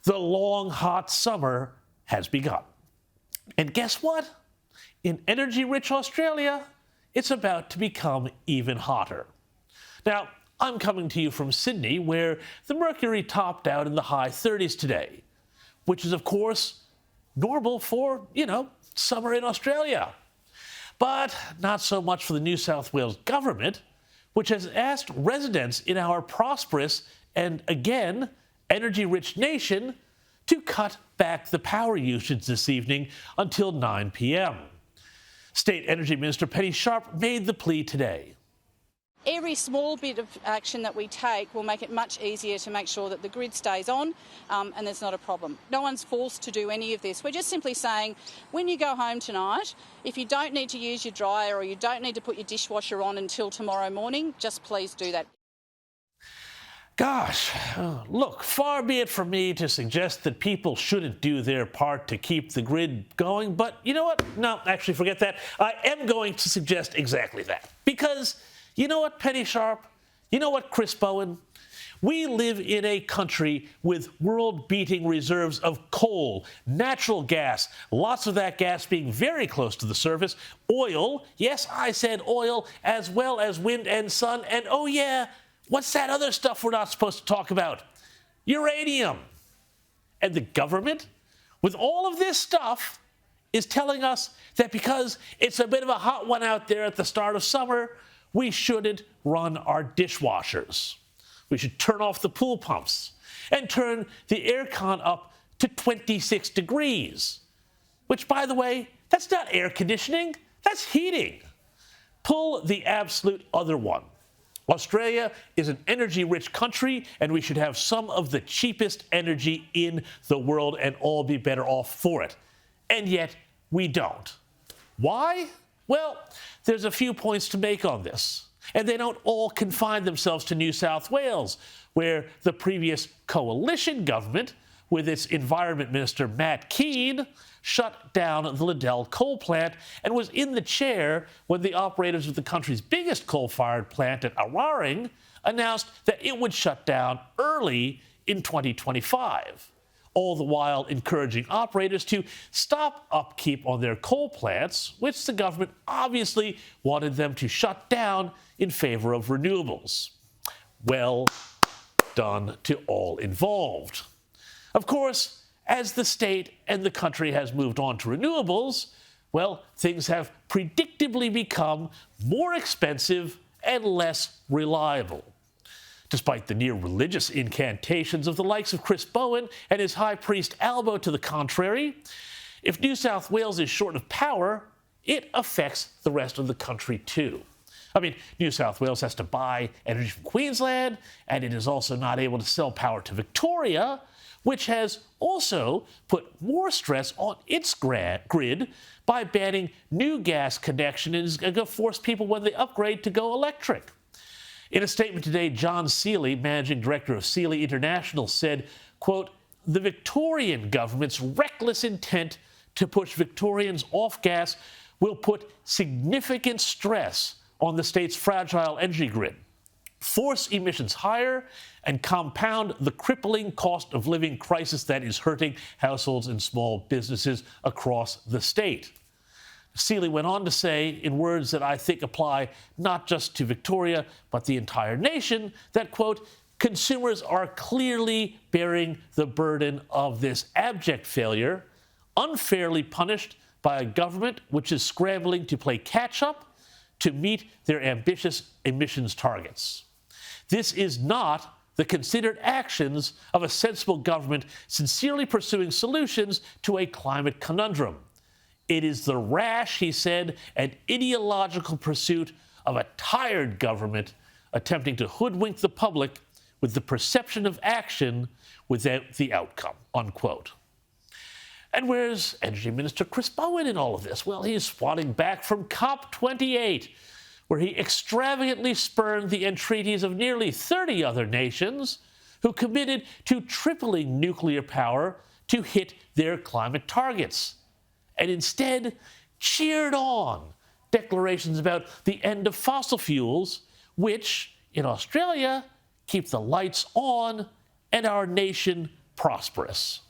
The long, hot summer has begun. And guess what? In energy-rich Australia, it's about to become even hotter. Now, I'm coming to you from Sydney, where the mercury topped out in the high 30s today, which is, of course, normal for, summer in Australia. But not so much for the New South Wales government, which has asked residents in our prosperous and, again, energy-rich nation to cut back the power usage this evening until 9 p.m. State Energy Minister Penny Sharpe made the plea today. Every small bit of action that we take will make it much easier to make sure that the grid stays on and there's not a problem. No one's forced to do any of this. We're just simply saying, when you go home tonight, if you don't need to use your dryer or you don't need to put your dishwasher on until tomorrow morning, just please do that. Gosh, look, far be it from me to suggest that people shouldn't do their part to keep the grid going, but you know what? No, actually, forget that. I am going to suggest exactly that. Because, you know what, Penny Sharpe? You know what, Chris Bowen? We live in a country with world-beating reserves of coal, natural gas, lots of that gas being very close to the surface, oil, yes, I said oil, as well as wind and sun, and oh yeah, what's that other stuff we're not supposed to talk about? Uranium. And the government, with all of this stuff, is telling us that because it's a bit of a hot one out there at the start of summer, we shouldn't run our dishwashers. We should turn off the pool pumps and turn the aircon up to 26 degrees. Which, by the way, that's not air conditioning, that's heating. Pull the absolute other one. Australia is an energy-rich country, and we should have some of the cheapest energy in the world and all be better off for it. And yet, we don't. Why? Well, there's a few points to make on this. And they don't all confine themselves to New South Wales, where the previous coalition government, with its Environment Minister Matt Keane, shut down the Liddell coal plant and was in the chair when the operators of the country's biggest coal-fired plant at Araring announced that it would shut down early in 2025, all the while encouraging operators to stop upkeep on their coal plants, which the government obviously wanted them to shut down in favor of renewables. Well done to all involved. Of course, as the state and the country has moved on to renewables, well, things have predictably become more expensive and less reliable. Despite the near religious incantations of the likes of Chris Bowen and his high priest Albo to the contrary, if New South Wales is short of power, it affects the rest of the country too. I mean, New South Wales has to buy energy from Queensland, and it is also not able to sell power to Victoria, which has also put more stress on its grid by banning new gas connections and is going to force people when they upgrade to go electric. In a statement today, John Seeley, managing director of Seeley International, said, quote, "The Victorian government's reckless intent to push Victorians off gas will put significant stress on the state's fragile energy grid, force emissions higher, and compound the crippling cost of living crisis that is hurting households and small businesses across the state." Seeley went on to say, in words that I think apply not just to Victoria, but the entire nation, that, quote, "Consumers are clearly bearing the burden of this abject failure, unfairly punished by a government which is scrambling to play catch-up to meet their ambitious emissions targets. This is not the considered actions of a sensible government sincerely pursuing solutions to a climate conundrum. It is the rash," he said, "an ideological pursuit of a tired government attempting to hoodwink the public with the perception of action without the outcome," unquote. And where's Energy Minister Chris Bowen in all of this? Well, he's swatting back from COP28, where he extravagantly spurned the entreaties of nearly 30 other nations who committed to tripling nuclear power to hit their climate targets, and instead cheered on declarations about the end of fossil fuels, which, in Australia, keep the lights on and our nation prosperous.